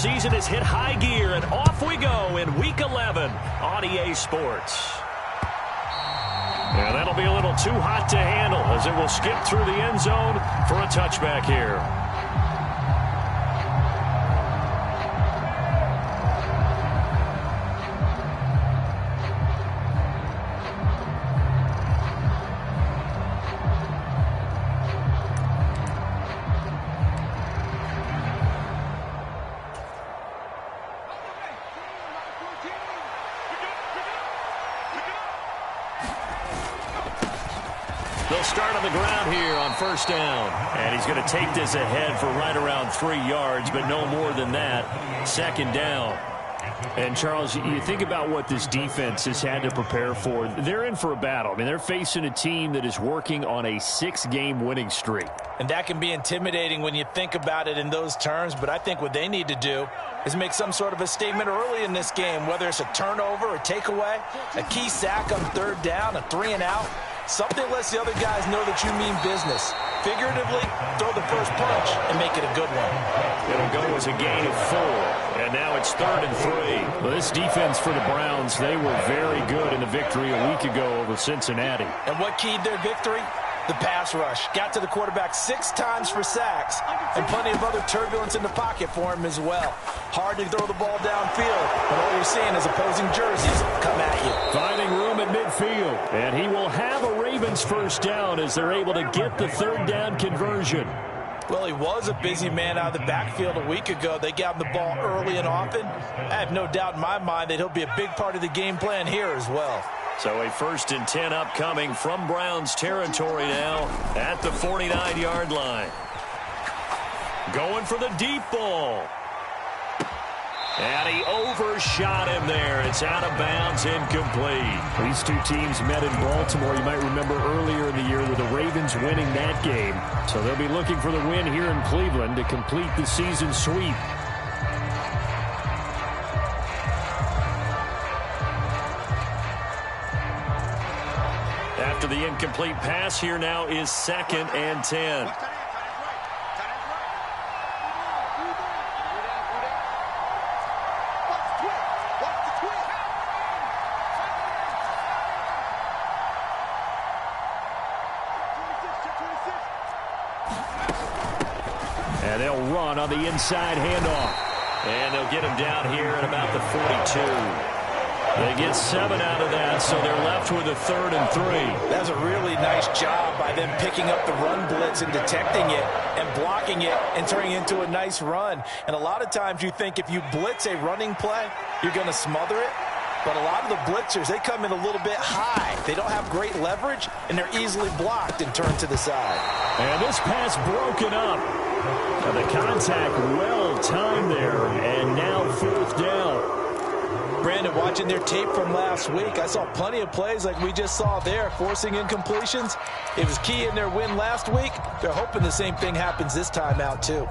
season has hit high gear, and off we go in Week 11 on EA Sports. And that'll be a little too hot to handle as it will skip through the end zone for a touchback here. They'll start on the ground here on first down. And he's going to take this ahead for right around 3 yards, but no more than that. Second down. And, Charles, you think about what this defense has had to prepare for. They're in for a battle. I mean, they're facing a team that is working on a 6-game winning streak. And that can be intimidating when you think about it in those terms, but I think what they need to do is make some sort of a statement early in this game, whether it's a turnover, a takeaway, a key sack on third down, a 3-and-out. Something lets the other guys know that you mean business. Figuratively, throw the first punch and make it a good one. It'll go as a gain of 4, and now it's 3rd and 3. Well, this defense for the Browns, they were very good in the victory a week ago over Cincinnati. And what keyed their victory? The pass rush. Got to the quarterback 6 times for sacks, and plenty of other turbulence in the pocket for him as well. Hard to throw the ball downfield, but all you're seeing is opposing jerseys come at you. Finding room at midfield, and he will have a Ravens first down as they're able to get the 3rd down conversion. Well, he was a busy man out of the backfield a week ago. They got him the ball early and often. I have no doubt in my mind that he'll be a big part of the game plan here as well. So a 1st and 10 upcoming from Browns territory now at the 49-yard line. Going for the deep ball. And he overshot him there. It's out of bounds, incomplete. These two teams met in Baltimore. You might remember earlier in the year with the Ravens winning that game. So they'll be looking for the win here in Cleveland to complete the season sweep. After the incomplete pass, here now is 2nd and 10. And they'll run on the inside handoff. And they'll get him down here at about the 42. They get 7 out of that, so they're left with a 3rd and 3. That's a really nice job by them picking up the run blitz and detecting it and blocking it and turning it into a nice run. And a lot of times you think if you blitz a running play, you're going to smother it. But a lot of the blitzers, they come in a little bit high. They don't have great leverage, and they're easily blocked and turned to the side. And this pass broken up. And the contact well timed there, and now 4th down. Brandon, watching their tape from last week, I saw plenty of plays like we just saw there, forcing incompletions. It was key in their win last week. They're hoping the same thing happens this time out, too.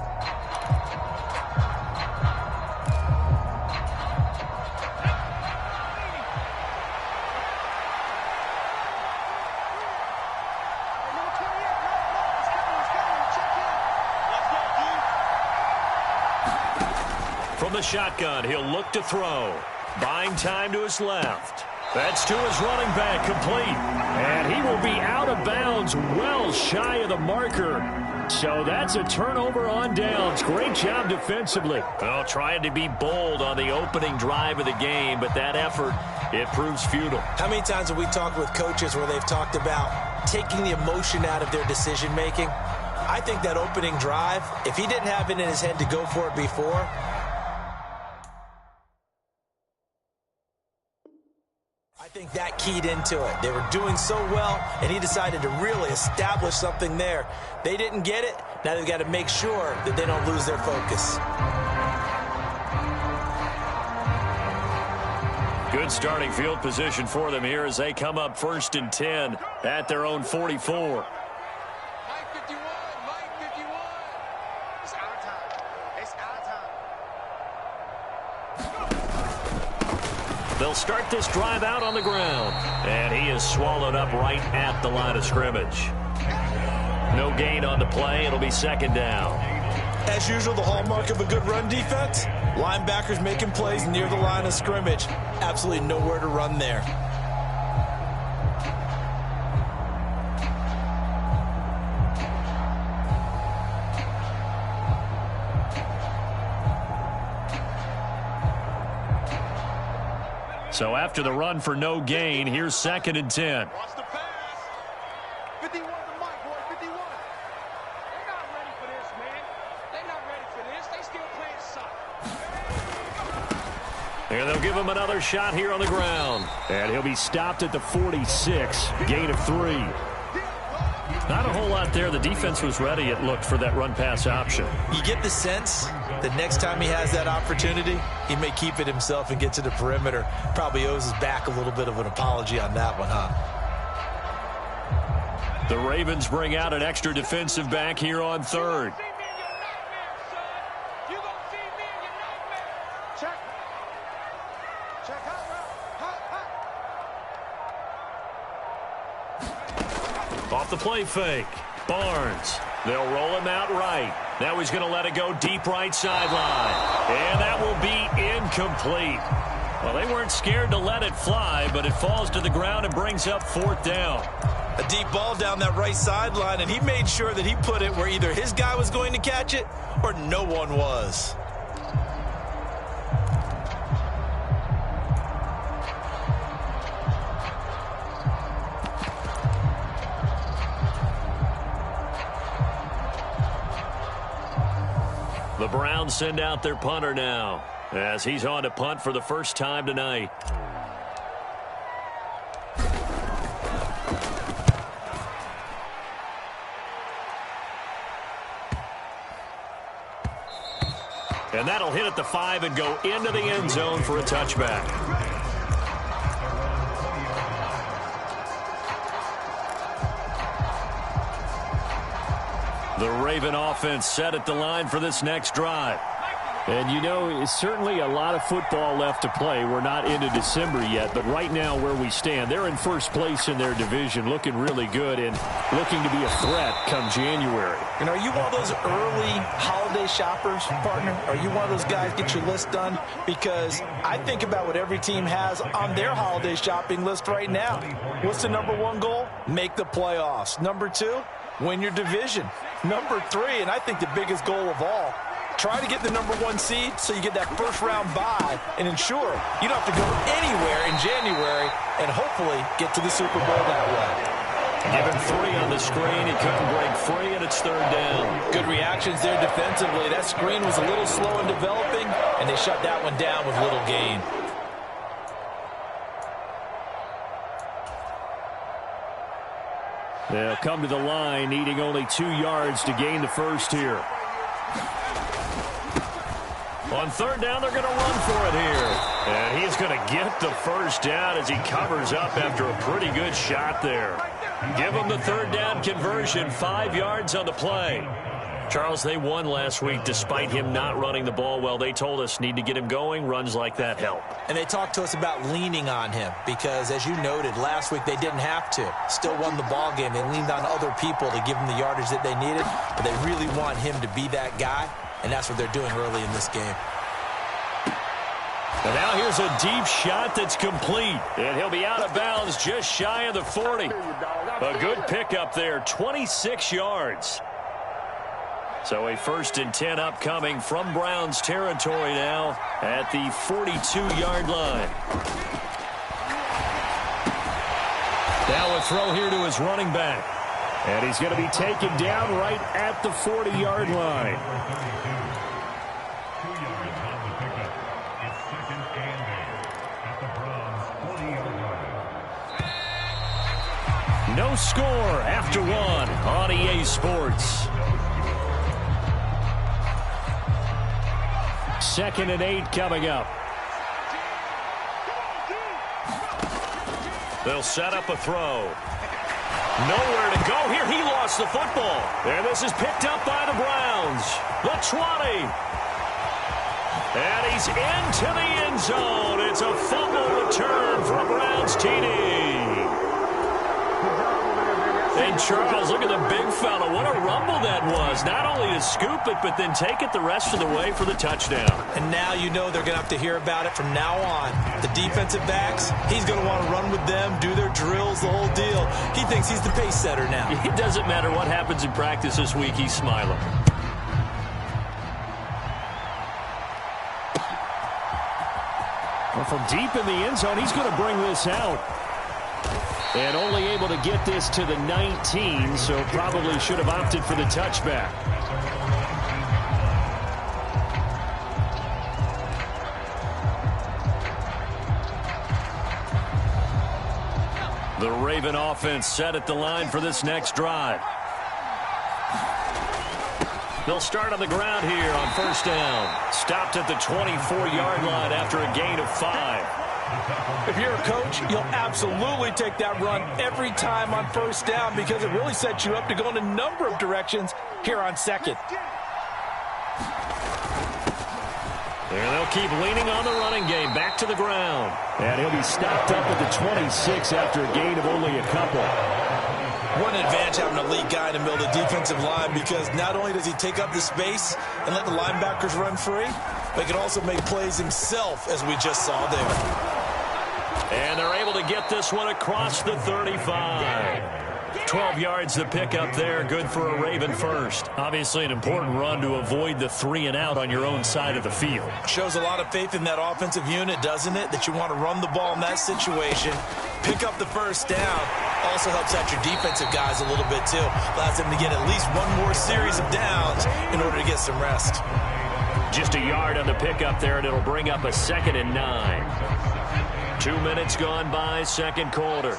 From the shotgun, he'll look to throw. Buying time to his left. That's to his running back, complete. And he will be out of bounds, well shy of the marker. So that's a turnover on downs. Great job defensively. Well, trying to be bold on the opening drive of the game, but that effort, it proves futile. How many times have we talked with coaches where they've talked about taking the emotion out of their decision-making? I think that opening drive, if he didn't have it in his head to go for it before, I think that keyed into it. They were doing so well, and he decided to really establish something there. They didn't get it. Now they've got to make sure that they don't lose their focus. Good starting field position for them here as they come up 1st and 10 at their own 44. They'll start this drive out on the ground. And he is swallowed up right at the line of scrimmage. No gain on the play. It'll be 2nd down. As usual, the hallmark of a good run defense, linebackers making plays near the line of scrimmage. Absolutely nowhere to run there. So after the run for no gain, here's 2nd and 10. Watch the pass. 51 to Mike, boy, 51. They're not ready for this, man. They're not ready for this. They still playing soccer. And they'll give him another shot here on the ground. And he'll be stopped at the 46, gain of 3. Not a whole lot there. The defense was ready, it looked, for that run-pass option. You get the sense that next time he has that opportunity, he may keep it himself and get to the perimeter. Probably owes his back a little bit of an apology on that one, huh? The Ravens bring out an extra defensive back here on 3rd. Off the play fake. Barnes. They'll roll him out right. Now he's going to let it go deep right sideline. And that will be incomplete. Well, they weren't scared to let it fly, but it falls to the ground and brings up 4th down. A deep ball down that right sideline, and he made sure that he put it where either his guy was going to catch it or no one was. The Browns send out their punter now as he's on to punt for the first time tonight. And that'll hit at the 5 and go into the end zone for a touchback. The Raven offense set at the line for this next drive. And, you know, it's certainly a lot of football left to play. We're not into December yet, but right now where we stand, they're in first place in their division, looking really good and looking to be a threat come January. And are you one of those early holiday shoppers, partner? Are you one of those guys get your list done? Because I think about what every team has on their holiday shopping list right now. What's the #1 goal? Make the playoffs. #2, win your division. #3, and I think the biggest goal of all, try to get the #1 seed so you get that first-round bye and ensure you don't have to go anywhere in January and hopefully get to the Super Bowl that way. Given 3 on the screen, he couldn't break free, and it's 3rd down. Good reactions there defensively. That screen was a little slow in developing, and they shut that one down with little gain. They'll come to the line, needing only 2 yards to gain the first here. On 3rd down, they're going to run for it here. And he's going to get the first down as he covers up after a pretty good shot there. Give him the 3rd down conversion, 5 yards on the play. Charles, they won last week despite him not running the ball well. They told us need to get him going. Runs like that help. And they talked to us about leaning on him because, as you noted, last week they didn't have to. Still won the ball game. They leaned on other people to give them the yardage that they needed, but they really want him to be that guy, and that's what they're doing early in this game. And now here's a deep shot that's complete. And he'll be out of bounds just shy of the 40. A good pickup there, 26 yards. So a 1st and 10 upcoming from Browns territory now at the 42-yard line. Now a throw here to his running back. And he's going to be taken down right at the 40-yard line. No score after 1 on EA Sports. 2nd and 8 coming up. They'll set up a throw. Nowhere to go here. He lost the football. And this is picked up by the Browns. The 20. And he's into the end zone. It's a fumble return for a Browns TD. And Charles, look at the big fella. What a rumble that was. Not only to scoop it, but then take it the rest of the way for the touchdown. And now you know they're going to have to hear about it from now on. The defensive backs, he's going to want to run with them, do their drills, the whole deal. He thinks he's the pace setter now. It doesn't matter what happens in practice this week. He's smiling. Well, from deep in the end zone, he's going to bring this out. And only able to get this to the 19, so probably should have opted for the touchback. The Raven offense set at the line for this next drive. They'll start on the ground here on first down. Stopped at the 24-yard line after a gain of 5. If you're a coach, you'll absolutely take that run every time on first down because it really sets you up to go in a number of directions here on second. There they'll keep leaning on the running game. Back to the ground. And he'll be stopped up at the 26 after a gain of only a couple. What an advantage having an elite guy in the middle of the defensive line because not only does he take up the space and let the linebackers run free, but he can also make plays himself, as we just saw there. And they're able to get this one across the 35. 12 yards to pick up there. Good for a Raven first. Obviously an important run to avoid the 3-and-out on your own side of the field. Shows a lot of faith in that offensive unit, doesn't it? That you want to run the ball in that situation. Pick up the first down. Also helps out your defensive guys a little bit, too. Allows them to get at least one more series of downs in order to get some rest. Just a yard on the pickup there, and it'll bring up a 2nd and 9. 2 minutes gone by, second quarter.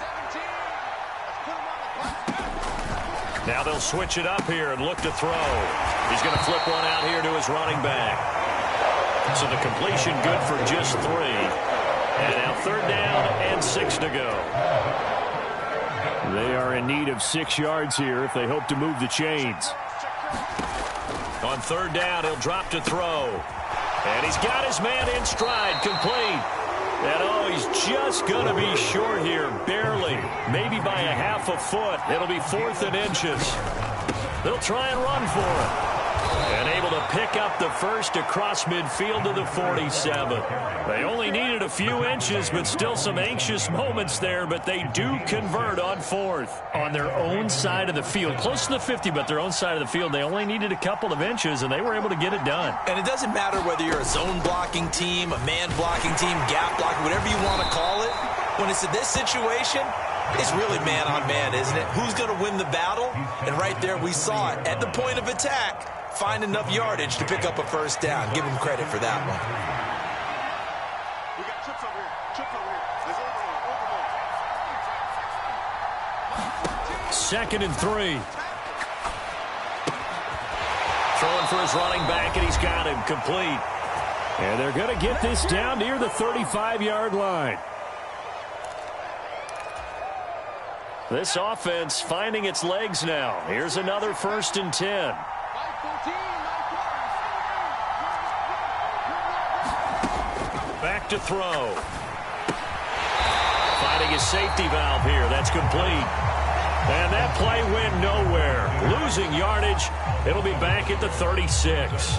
Now they'll switch it up here and look to throw. He's going to flip one out here to his running back. So the completion good for just 3. And now 3rd down and 6 to go. They are in need of 6 yards here if they hope to move the chains. On 3rd down, he'll drop to throw. And he's got his man in stride, complete. And, oh, he's just going to be short here, barely. Maybe by a half a foot. It'll be 4th and inches. They'll try and run for it. And able to pick up the first across midfield to the 47. They only needed a few inches, but still some anxious moments there. But they do convert on 4th on their own side of the field. Close to the 50, but their own side of the field. They only needed a couple of inches, and they were able to get it done. And it doesn't matter whether you're a zone blocking team, a man blocking team, gap blocking, whatever you want to call it. When it's in this situation, it's really man on man, isn't it? Who's going to win the battle? And right there we saw it. At the point of attack, find enough yardage to pick up a first down. Give him credit for that one. We got chips over here. Chips over here. There's overload. 2nd and 3. Throwing for his running back, and he's got him complete. And they're going to get this down near the 35-yard line. This offense finding its legs now. Here's another 1st and 10. Back to throw. Finding his safety valve here. That's complete. And that play went nowhere. Losing yardage. It'll be back at the 36.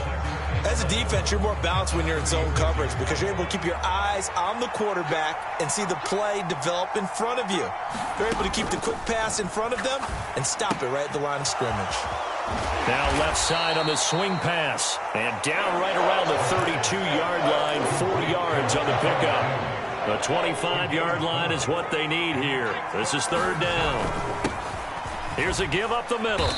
As a defense, you're more balanced when you're in zone coverage because you're able to keep your eyes on the quarterback and see the play develop in front of you. You're able to keep the quick pass in front of them and stop it right at the line of scrimmage. Now left side on the swing pass. And down right around the 32-yard line. 4 yards on the pickup. The 25-yard line is what they need here. This is 3rd down. Here's a give up the middle.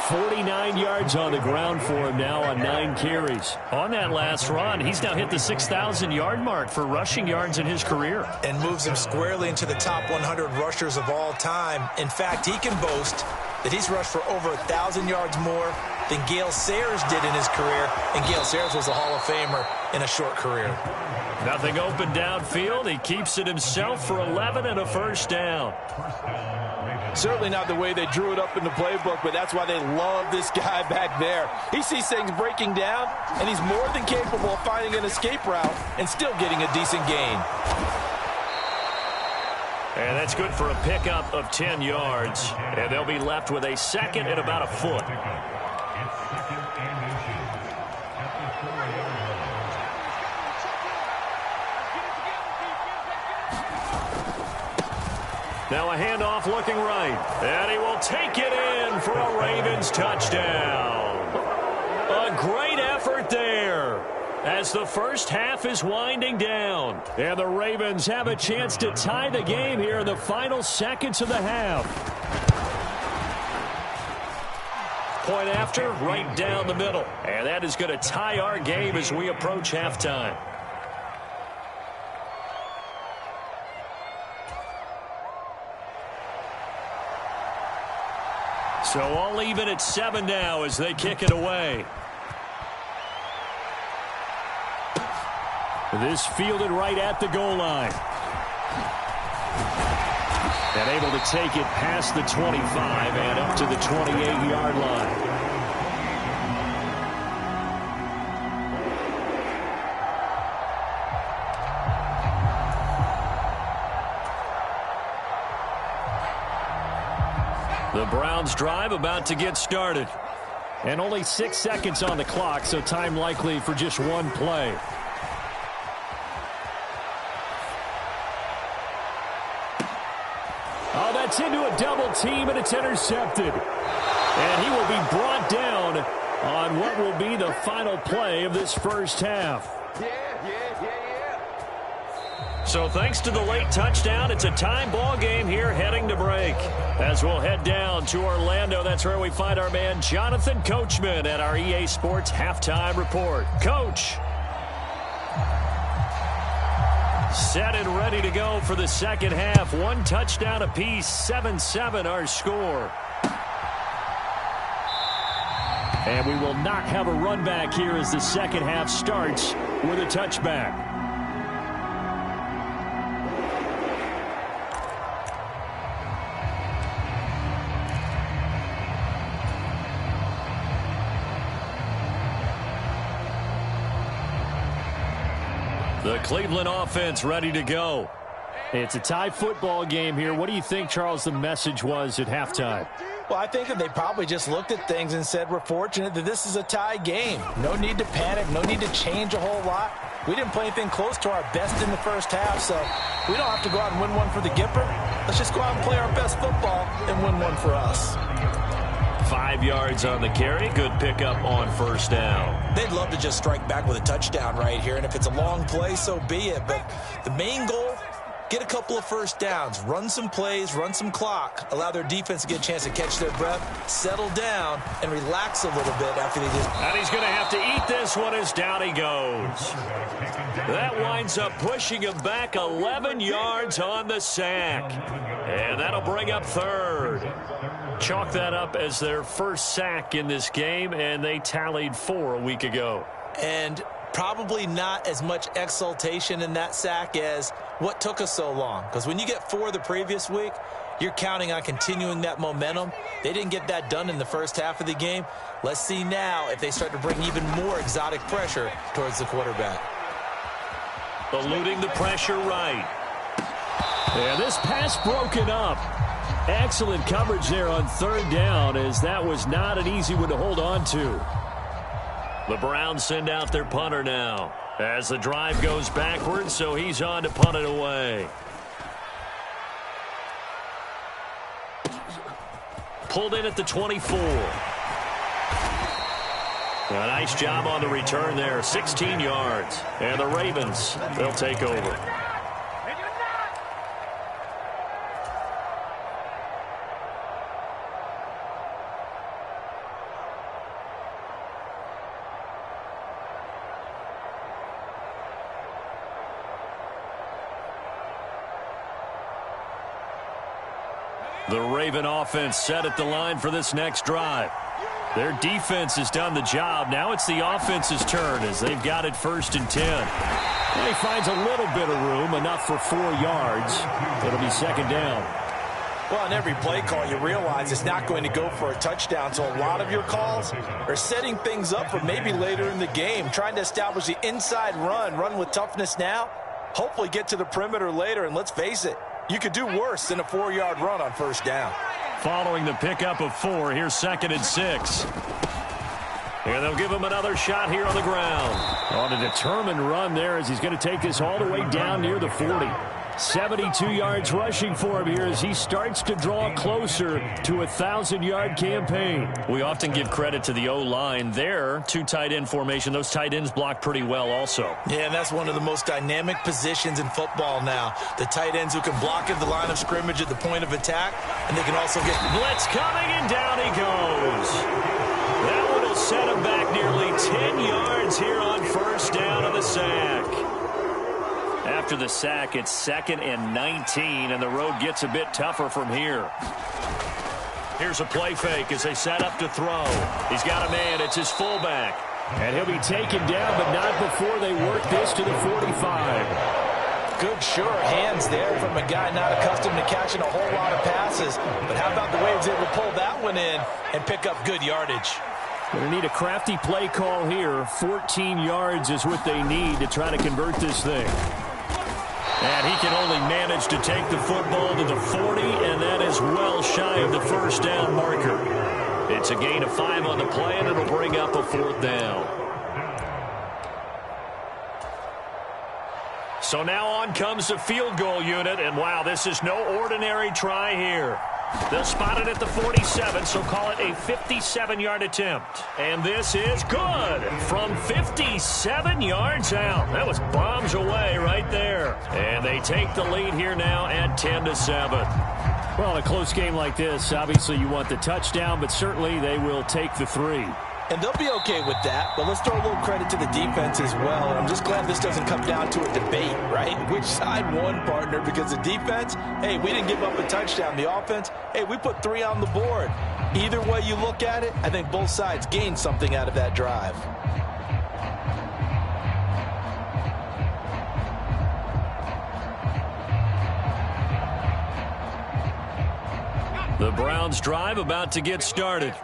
49 yards on the ground for him now on 9 carries. On that last run, he's now hit the 6,000-yard mark for rushing yards in his career. And moves him squarely into the top 100 rushers of all time. In fact, he can boast that he's rushed for over 1,000 yards more than Gale Sayers did in his career. And Gale Sayers was a Hall of Famer in a short career. Nothing open downfield. He keeps it himself for 11 and a first down. Certainly not the way they drew it up in the playbook, but that's why they love this guy back there. He sees things breaking down, and he's more than capable of finding an escape route and still getting a decent gain. And that's good for a pickup of 10 yards. And they'll be left with a second and about a foot. Now a handoff looking right. And he will take it in for a Ravens touchdown. A great effort there as the first half is winding down. And the Ravens have a chance to tie the game here in the final seconds of the half. Point after, right down the middle. And that is going to tie our game as we approach halftime. So all even at 7 now as they kick it away. This fielded right at the goal line. And able to take it past the 25 and up to the 28-yard line. The Browns drive about to get started. And only 6 seconds on the clock, so time likely for just one play. Oh, that's into a double team, and it's intercepted. And he will be brought down on what will be the final play of this first half. So thanks to the late touchdown, it's a time ball game here heading to break. As we'll head down to Orlando, that's where we find our man Jonathan Coachman at our EA Sports Halftime Report. Coach. Set and ready to go for the second half. One touchdown apiece, 7-7 our score. And we will not have a run back here as the second half starts with a touchback. The Cleveland offense ready to go. It's a tie football game here. What do you think, Charles, the message was at halftime? Well, I think that they probably just looked at things and said, we're fortunate that this is a tie game. No need to panic. No need to change a whole lot. We didn't play anything close to our best in the first half, so we don't have to go out and win one for the Gipper. Let's just go out and play our best football and win one for us. 5 yards on the carry. Good pickup on first down. They'd love to just strike back with a touchdown right here, and if it's a long play, so be it. But the main goal, get a couple of first downs, run some plays, run some clock, allow their defense to get a chance to catch their breath, settle down, and relax a little bit after they just... And he's going to have to eat this one as down he goes. That winds up pushing him back 11 yards on the sack. And that'll bring up third. Chalk that up as their first sack in this game, and they tallied 4 a week ago. And probably not as much exultation in that sack as what took us so long. Because when you get 4 the previous week, you're counting on continuing that momentum. They didn't get that done in the first half of the game. Let's see now if they start to bring even more exotic pressure towards the quarterback. Eluding the pressure right. And this pass broken up. Excellent coverage there on third down, as that was not an easy one to hold on to. The Browns send out their punter now as the drive goes backwards, so he's on to punt it away. Pulled in at the 24. A nice job on the return there, 16 yards. And the Ravens, they'll take over. The Raven offense set at the line for this next drive. Their defense has done the job. Now it's the offense's turn as they've got it 1st and 10. And he finds a little bit of room, enough for 4 yards. It'll be second down. Well, in every play call, you realize it's not going to go for a touchdown. So a lot of your calls are setting things up for maybe later in the game, trying to establish the inside run with toughness now. Hopefully get to the perimeter later, and let's face it, You could do worse than a 4-yard run on first down. Following the pickup of 4, here's 2nd and 6. And they'll give him another shot here on the ground. On a determined run there as he's going to take this all the way down near the 40. 72 yards rushing for him here as he starts to draw closer to a 1,000-yard campaign. We often give credit to the O-line there. 2 tight end formation. Those tight ends block pretty well also. Yeah, and that's one of the most dynamic positions in football now. The tight ends who can block at the line of scrimmage at the point of attack, and they can also get... Blitz coming, and down he goes. That one will set him back nearly 10 yards here on first down on the sack. After the sack, it's 2nd and 19, and the road gets a bit tougher from here. Here's a play fake as they set up to throw. He's got a man. It's his fullback. And he'll be taken down, but not before they work this to the 45. Good, sure hands there from a guy not accustomed to catching a whole lot of passes. But how about the way he was able to pull that one in and pick up good yardage? Going to need a crafty play call here. 14 yards is what they need to try to convert this thing. And he can only manage to take the football to the 40, and that is well shy of the first down marker. It's a gain of 5 on the play, and it'll bring up a 4th down. So now on comes the field goal unit, and wow, this is no ordinary try here. They'll spot it at the 47, so call it a 57-yard attempt. And this is good from 57 yards out. That was bombs away right there. And they take the lead here now at 10-7. Well, in a close game like this, obviously you want the touchdown, but certainly they will take the 3. And they'll be okay with that, but let's throw a little credit to the defense as well. And I'm just glad this doesn't come down to a debate, right? Which side won, partner? Because the defense, hey, we didn't give up a touchdown. The offense, hey, we put 3 on the board. Either way you look at it, I think both sides gained something out of that drive. The Browns drive about to get started.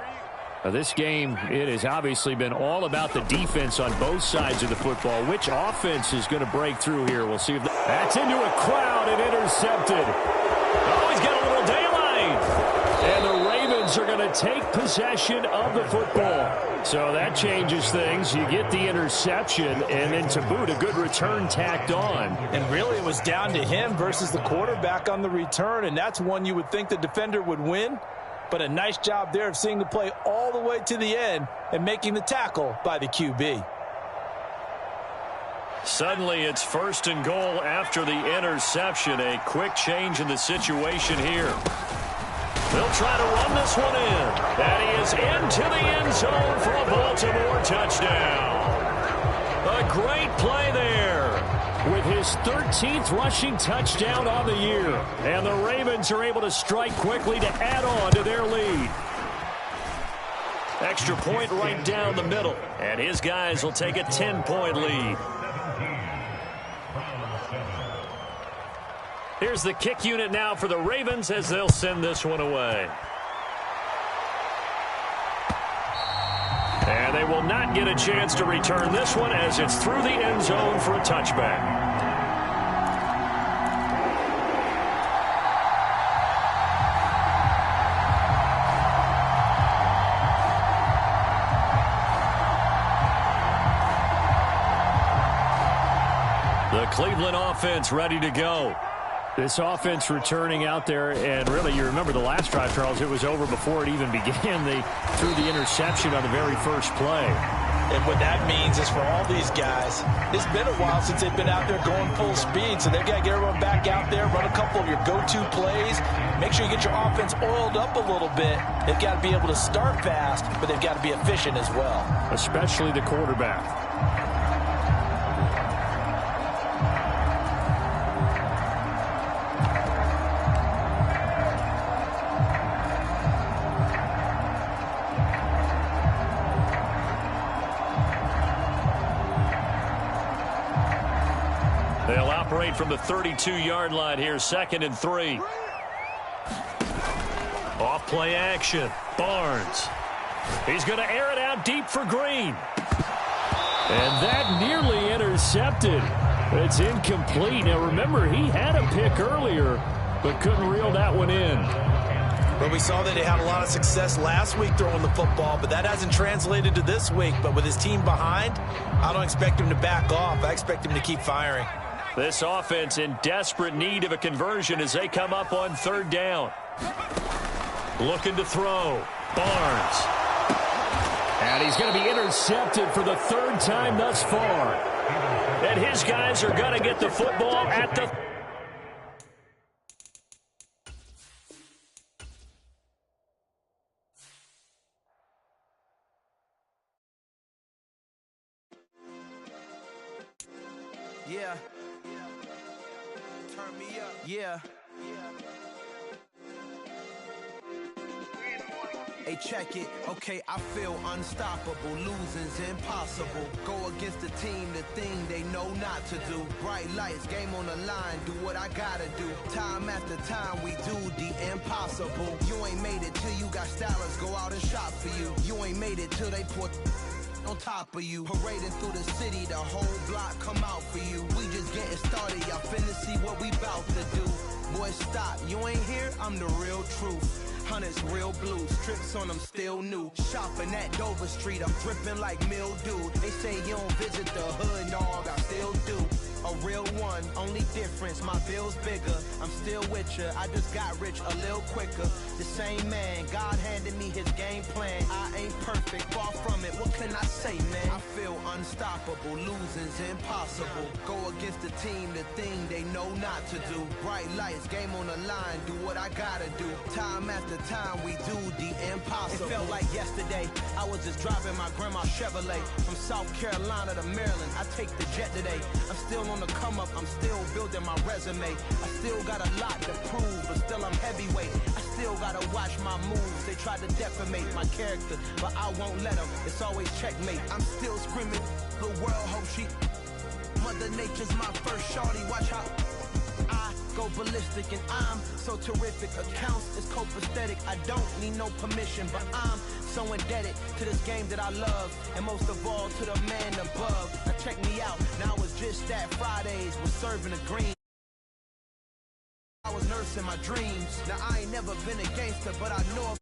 This game, it has obviously been all about the defense on both sides of the football. Which offense is going to break through here? We'll see if that's into a crowd and intercepted. Oh, he's got a little daylight. And the Ravens are going to take possession of the football. So that changes things. You get the interception, and then to boot, a good return tacked on. And really, it was down to him versus the quarterback on the return, and that's one you would think the defender would win. But a nice job there of seeing the play all the way to the end and making the tackle by the QB. Suddenly, it's 1st and goal after the interception. A quick change in the situation here. They'll try to run this one in. And he is into the end zone for a Baltimore touchdown. A great play there. With his 13th rushing touchdown on the year. And the Ravens are able to strike quickly to add on to their lead. Extra point right down the middle. And his guys will take a 10-point lead. Here's the kick unit now for the Ravens as they'll send this one away. And they will not get a chance to return this one as it's through the end zone for a touchback. The Cleveland offense ready to go. This offense returning out there, and really, you remember the last drive, Charles, it was over before it even began. They threw the interception on the very first play. And what that means is for all these guys, it's been a while since they've been out there going full speed, so they've got to get everyone back out there, run a couple of your go-to plays, make sure you get your offense oiled up a little bit. They've got to be able to start fast, but they've got to be efficient as well. Especially the quarterback. They'll operate from the 32-yard line here, 2nd and 3. Off play action. Barnes. He's going to air it out deep for Green. And that nearly intercepted. It's incomplete. Now remember, he had a pick earlier, but couldn't reel that one in. But we saw that he had a lot of success last week throwing the football, but that hasn't translated to this week. But with his team behind, I don't expect him to back off. I expect him to keep firing. This offense in desperate need of a conversion as they come up on 3rd down. Looking to throw. Barnes. And he's going to be intercepted for the 3rd time thus far. And his guys are going to get the football at the... Yeah. Turn me up. Yeah. Hey, check it. Okay, I feel unstoppable. Losing's impossible. Go against the team, the thing they know not to do. Bright lights, game on the line. Do what I gotta do. Time after time, we do the impossible. You ain't made it till you got stylers go out and shop for you. You ain't made it till they put on top of you. Parading through the city, the whole block come out for you. We just getting started, y'all finna see what we bout to do. Boy, stop, you ain't here, I'm the real truth. Hunters, real blue, strips on them still new. Shopping at Dover Street, I'm dripping like mildew. They say you don't visit the hood, dog, I still do. A real one, only difference, my bill's bigger. I'm still with ya, I just got rich a little quicker. The same man, God handed me his game plan. I ain't perfect, far from it, what can I say, man? I feel unstoppable, losing's impossible. Go against the team, the thing they know not to do. Bright lights, game on the line, do what I gotta do. Time after time, we do the impossible. It felt like yesterday, I was just driving my grandma's Chevrolet. From South Carolina to Maryland, I take the jet today. I'm still on the come up, I'm still building my resume. I still got a lot to prove, but still I'm heavyweight. I still gotta watch my moves. They try to defamate my character, but I won't let them. It's always checkmate. I'm still screaming, the world hope she... Mother Nature's my first shorty, watch how I go ballistic, and I'm so terrific. Accounts is copacetic, I don't need no permission, but I'm so indebted to this game that I love, and most of all to the man above. Now check me out, now it's just that Fridays was serving the green. I was nursing my dreams. Now I ain't never been a gangster, but I know